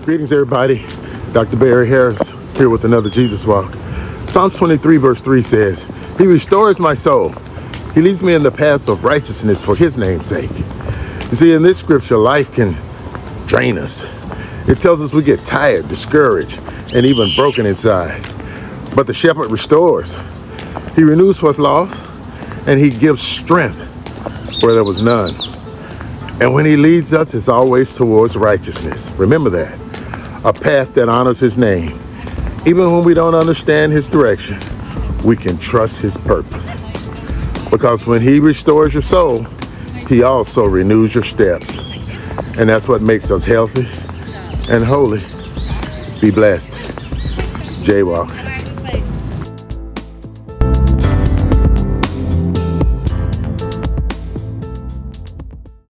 Greetings, everybody. Dr. Barry Harris here with another Jesus Walk. Psalms 23 verse 3 says, He restores my soul. He leads me in the paths of righteousness for His name's sake. You see, in this scripture, life can drain us. It tells us we get tired, discouraged, and even broken inside. But the shepherd restores. He renews what's lost, and He gives strength where there was none. And when He leads us, it's always towards righteousness. Remember that. A path that honors His name. Even when we don't understand His direction, we can trust His purpose. Because when He restores your soul, He also renews your steps. And that's what makes us healthy and holy. Be blessed. J-Walk.